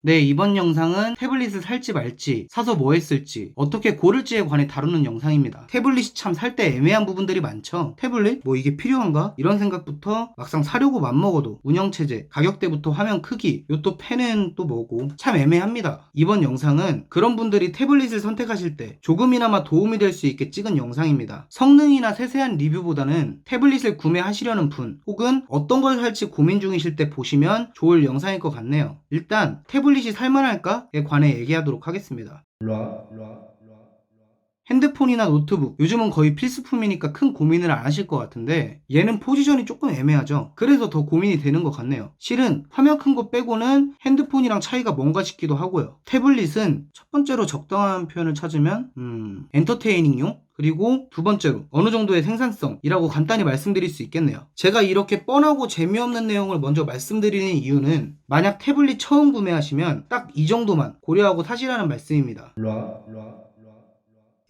네, 이번 영상은 태블릿을 살지 말지, 사서 뭐 했을지, 어떻게 고를지에 관해 다루는 영상입니다. 태블릿이 참 살 때 애매한 부분들이 많죠. 태블릿? 뭐 이게 필요한가? 이런 생각부터 막상 사려고 맘먹어도 운영체제, 가격대부터 화면 크기, 요 또 펜은 또 뭐고 참 애매합니다. 이번 영상은 그런 분들이 태블릿을 선택하실 때 조금이나마 도움이 될 수 있게 찍은 영상입니다. 성능이나 세세한 리뷰보다는 태블릿을 구매하시려는 분, 혹은 어떤 걸 살지 고민 중이실 때 보시면 좋을 영상일 것 같네요. 일단 태블릿이 살만할까에 관해 얘기하도록 하겠습니다. 핸드폰이나 노트북, 요즘은 거의 필수품이니까 큰 고민을 안 하실 것 같은데 얘는 포지션이 조금 애매하죠. 그래서 더 고민이 되는 것 같네요. 실은 화면 큰 거 빼고는 핸드폰이랑 차이가 뭔가 싶기도 하고요. 태블릿은 첫 번째로 적당한 표현을 찾으면 엔터테이닝용, 그리고 두 번째로 어느 정도의 생산성이라고 간단히 말씀드릴 수 있겠네요. 제가 이렇게 뻔하고 재미없는 내용을 먼저 말씀드리는 이유는 만약 태블릿 처음 구매하시면 딱 이 정도만 고려하고 사시라는 말씀입니다.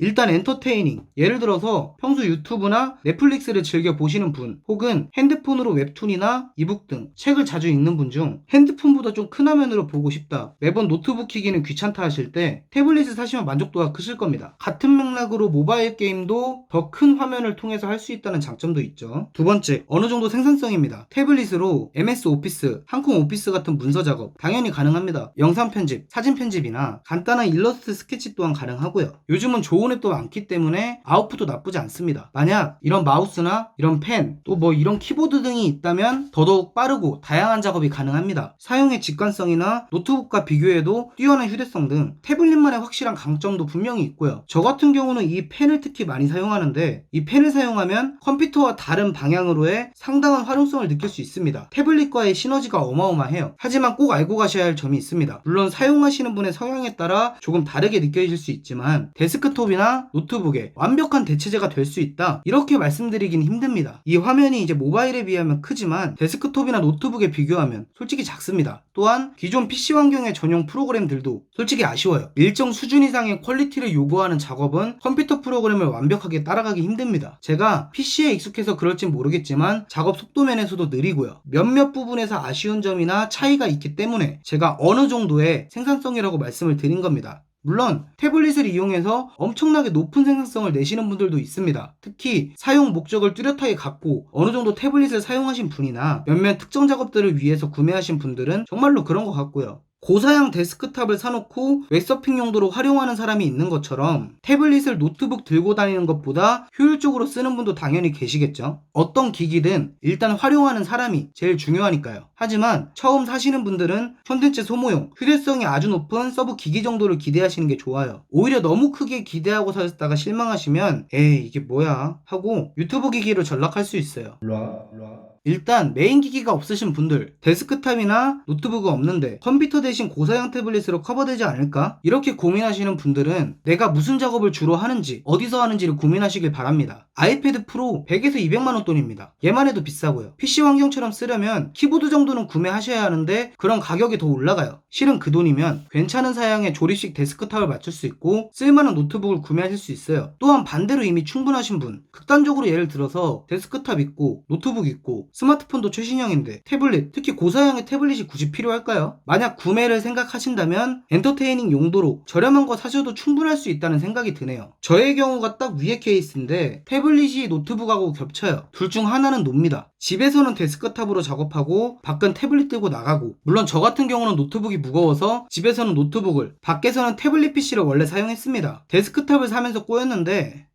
일단 엔터테이닝, 예를 들어서 평소 유튜브나 넷플릭스를 즐겨 보시는 분, 혹은 핸드폰으로 웹툰이나 이북 등 책을 자주 읽는 분 중 핸드폰보다 좀 큰 화면으로 보고 싶다, 매번 노트북 키기는 귀찮다 하실 때 태블릿을 사시면 만족도가 크실 겁니다. 같은 맥락으로 모바일 게임도 더 큰 화면을 통해서 할 수 있다는 장점도 있죠. 두 번째, 어느 정도 생산성입니다. 태블릿으로 MS 오피스, 한콩 오피스 같은 문서 작업 당연히 가능합니다. 영상 편집, 사진 편집이나 간단한 일러스트 스케치 또한 가능하고요. 요즘은 좋은 앱도 많기 때문에 아웃풋도 나쁘지 않습니다. 만약 이런 마우스나 이런 펜, 또 뭐 이런 키보드 등이 있다면 더더욱 빠르고 다양한 작업이 가능합니다. 사용의 직관성이나 노트북과 비교해도 뛰어난 휴대성 등 태블릿만의 확실한 강점도 분명히 있고요. 저 같은 경우는 이 펜을 특히 많이 사용하는데 이 펜을 사용하면 컴퓨터와 다른 방향으로의 상당한 활용성을 느낄 수 있습니다. 태블릿과의 시너지가 어마어마해요. 하지만 꼭 알고 가셔야 할 점이 있습니다. 물론 사용하시는 분의 성향에 따라 조금 다르게 느껴질 수 있지만 데스크톱이나 노트북에 완벽한 대체제가 될 수 있다, 이렇게 말씀드리긴 힘듭니다. 이 화면이 이제 모바일에 비하면 크지만 데스크톱이나 노트북에 비교하면 솔직히 작습니다. 또한 기존 PC 환경의 전용 프로그램들도 솔직히 아쉬워요. 일정 수준 이상의 퀄리티를 요구하는 작업은 컴퓨터 프로그램을 완벽하게 따라가기 힘듭니다. 제가 PC에 익숙해서 그럴진 모르겠지만 작업 속도 면에서도 느리고요. 몇몇 부분에서 아쉬운 점이나 차이가 있기 때문에 제가 어느 정도의 생산성이라고 말씀을 드린 겁니다. 물론 태블릿을 이용해서 엄청나게 높은 생산성을 내시는 분들도 있습니다. 특히 사용 목적을 뚜렷하게 갖고 어느 정도 태블릿을 사용하신 분이나 몇몇 특정 작업들을 위해서 구매하신 분들은 정말로 그런 것 같고요. 고사양 데스크탑을 사놓고 웹서핑 용도로 활용하는 사람이 있는 것처럼 태블릿을 노트북 들고 다니는 것보다 효율적으로 쓰는 분도 당연히 계시겠죠. 어떤 기기든 일단 활용하는 사람이 제일 중요하니까요. 하지만 처음 사시는 분들은 콘텐츠 소모용, 휴대성이 아주 높은 서브 기기 정도를 기대하시는 게 좋아요. 오히려 너무 크게 기대하고 사셨다가 실망하시면 에이 이게 뭐야 하고 유튜브 기기로 전락할 수 있어요. 일단 메인 기기가 없으신 분들, 데스크탑이나 노트북이 없는데 컴퓨터 대신 고사양 태블릿으로 커버되지 않을까? 이렇게 고민하시는 분들은 내가 무슨 작업을 주로 하는지, 어디서 하는지를 고민하시길 바랍니다. 아이패드 프로 100에서 200만원 돈입니다. 얘만 해도 비싸고요. PC 환경처럼 쓰려면 키보드 정도는 구매하셔야 하는데 그런 가격이 더 올라가요. 실은 그 돈이면 괜찮은 사양의 조립식 데스크탑을 맞출 수 있고 쓸만한 노트북을 구매하실 수 있어요. 또한 반대로 이미 충분하신 분, 극단적으로 예를 들어서 데스크탑 있고 노트북 있고 스마트폰도 최신형인데 태블릿, 특히 고사양의 태블릿이 굳이 필요할까요? 만약 구매를 생각하신다면 엔터테이닝 용도로 저렴한 거 사셔도 충분할 수 있다는 생각이 드네요. 저의 경우가 딱 위의 케이스인데 태블릿이 노트북하고 겹쳐요. 둘 중 하나는 놉니다. 집에서는 데스크탑으로 작업하고 밖은 태블릿 들고 나가고, 물론 저 같은 경우는 노트북이 무거워서 집에서는 노트북을, 밖에서는 태블릿 PC를 원래 사용했습니다. 데스크탑을 사면서 꼬였는데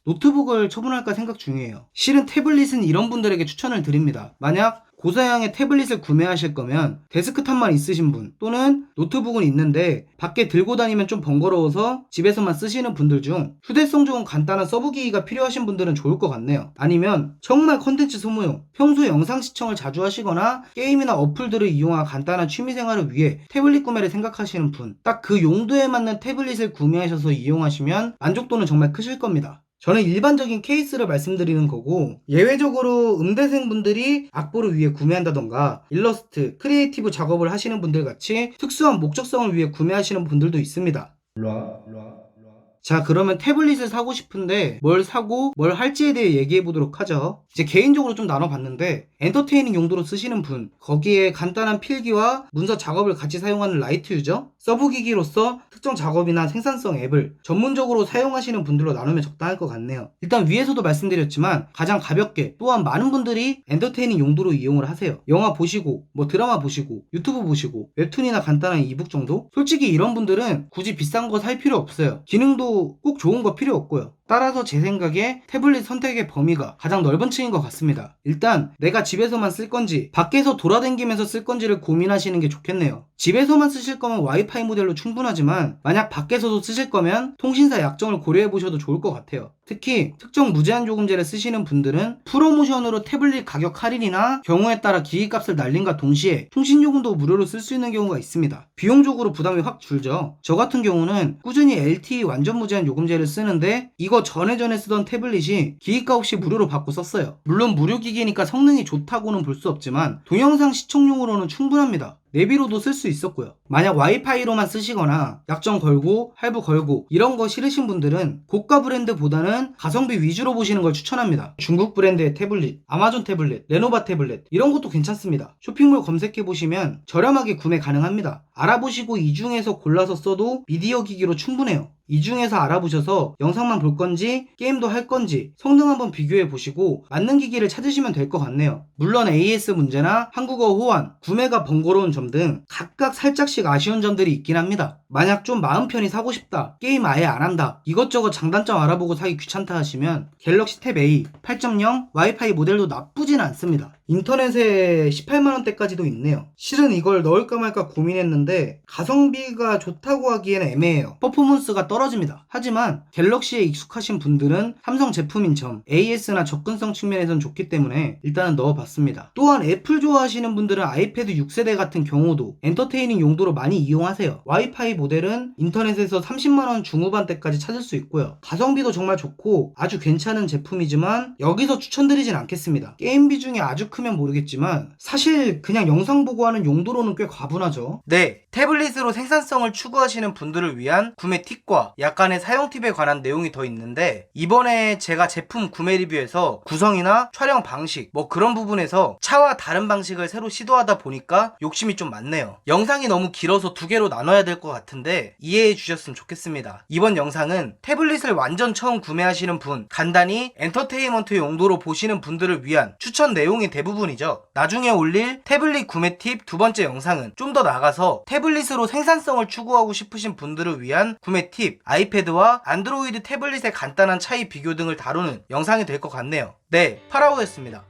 노트북을 처분할까 생각 중이에요. 실은 태블릿은 이런 분들에게 추천을 드립니다. 만약 고사양의 태블릿을 구매하실 거면 데스크탑만 있으신 분, 또는 노트북은 있는데 밖에 들고 다니면 좀 번거로워서 집에서만 쓰시는 분들 중 휴대성 좋은 간단한 서브기기가 필요하신 분들은 좋을 것 같네요. 아니면 정말 컨텐츠 소모용, 평소 영상 시청을 자주 하시거나 게임이나 어플들을 이용한 간단한 취미생활을 위해 태블릿 구매를 생각하시는 분, 딱 그 용도에 맞는 태블릿을 구매하셔서 이용하시면 만족도는 정말 크실 겁니다. 저는 일반적인 케이스를 말씀드리는 거고, 예외적으로 음대생 분들이 악보를 위해 구매한다던가 일러스트, 크리에이티브 작업을 하시는 분들 같이 특수한 목적성을 위해 구매하시는 분들도 있습니다. 자, 그러면 태블릿을 사고 싶은데 뭘 사고 뭘 할지에 대해 얘기해 보도록 하죠. 이제 개인적으로 좀 나눠봤는데 엔터테이닝 용도로 쓰시는 분, 거기에 간단한 필기와 문서 작업을 같이 사용하는 라이트 유저, 서브 기기로서 특정 작업이나 생산성 앱을 전문적으로 사용하시는 분들로 나누면 적당할 것 같네요. 일단 위에서도 말씀드렸지만 가장 가볍게 또한 많은 분들이 엔터테이닝 용도로 이용을 하세요. 영화 보시고 뭐 드라마 보시고 유튜브 보시고 웹툰이나 간단한 이북 정도? 솔직히 이런 분들은 굳이 비싼 거 살 필요 없어요. 기능도 꼭 좋은 거 필요 없고요. 따라서 제 생각에 태블릿 선택의 범위가 가장 넓은 층인 것 같습니다. 일단 내가 집에서만 쓸 건지 밖에서 돌아다니면서 쓸 건지를 고민하시는 게 좋겠네요. 집에서만 쓰실 거면 와이파이 모델로 충분하지만 만약 밖에서도 쓰실 거면 통신사 약정을 고려해 보셔도 좋을 것 같아요. 특히 특정 무제한 요금제를 쓰시는 분들은 프로모션으로 태블릿 가격 할인이나 경우에 따라 기기값을 날림과 동시에 통신요금도 무료로 쓸 수 있는 경우가 있습니다. 비용적으로 부담이 확 줄죠. 저 같은 경우는 꾸준히 LTE 완전 무제한 요금제를 쓰는데 이거 전에 쓰던 태블릿이 기기가 없이 무료로 받고 썼어요. 물론 무료 기기니까 성능이 좋다고는 볼 수 없지만 동영상 시청용으로는 충분합니다. 내비로도 쓸 수 있었고요. 만약 와이파이로만 쓰시거나 약정 걸고 할부 걸고 이런 거 싫으신 분들은 고가 브랜드보다는 가성비 위주로 보시는 걸 추천합니다. 중국 브랜드의 태블릿, 아마존 태블릿, 레노바 태블릿 이런 것도 괜찮습니다. 쇼핑몰 검색해 보시면 저렴하게 구매 가능합니다. 알아보시고 이 중에서 골라서 써도 미디어 기기로 충분해요. 이 중에서 알아보셔서 영상만 볼 건지 게임도 할 건지 성능 한번 비교해 보시고 맞는 기기를 찾으시면 될 것 같네요. 물론 AS 문제나 한국어 호환, 구매가 번거로운 점 등 각각 살짝씩 아쉬운 점들이 있긴 합니다. 만약 좀 마음 편히 사고 싶다, 게임 아예 안 한다, 이것저것 장단점 알아보고 사기 귀찮다 하시면 갤럭시 탭 A 8.0 와이파이 모델도 나쁘진 않습니다. 인터넷에 18만원대까지도 있네요. 실은 이걸 넣을까 말까 고민했는데 가성비가 좋다고 하기에는 애매해요. 퍼포먼스가 떨어집니다. 하지만 갤럭시에 익숙하신 분들은 삼성 제품인 점 AS나 접근성 측면에선 좋기 때문에 일단은 넣어봤습니다. 또한 애플 좋아하시는 분들은 아이패드 6세대 같은 경우도 엔터테이닝 용도로 많이 이용하세요. 와이파이 모델은 인터넷에서 30만원 중후반대까지 찾을 수 있고요. 가성비도 정말 좋고 아주 괜찮은 제품이지만 여기서 추천드리진 않겠습니다. 게임비 중에 아주 크면 모르겠지만 사실 그냥 영상 보고 하는 용도로는 꽤 과분하죠. 네, 태블릿으로 생산성을 추구하시는 분들을 위한 구매 팁과 약간의 사용 팁에 관한 내용이 더 있는데 이번에 제가 제품 구매 리뷰에서 구성이나 촬영 방식 뭐 그런 부분에서 차와 다른 방식을 새로 시도하다 보니까 욕심이 좀 많네요. 영상이 너무 길어서 두 개로 나눠야 될 것 같은데 이해해 주셨으면 좋겠습니다. 이번 영상은 태블릿을 완전 처음 구매하시는 분, 간단히 엔터테인먼트 용도로 보시는 분들을 위한 추천 내용이 대부분이죠. 나중에 올릴 태블릿 구매 팁 두 번째 영상은 좀 더 나가서 태블릿으로 생산성을 추구하고 싶으신 분들을 위한 구매 팁, 아이패드와 안드로이드 태블릿의 간단한 차이 비교 등을 다루는 영상이 될 것 같네요. 네, 파라오였습니다.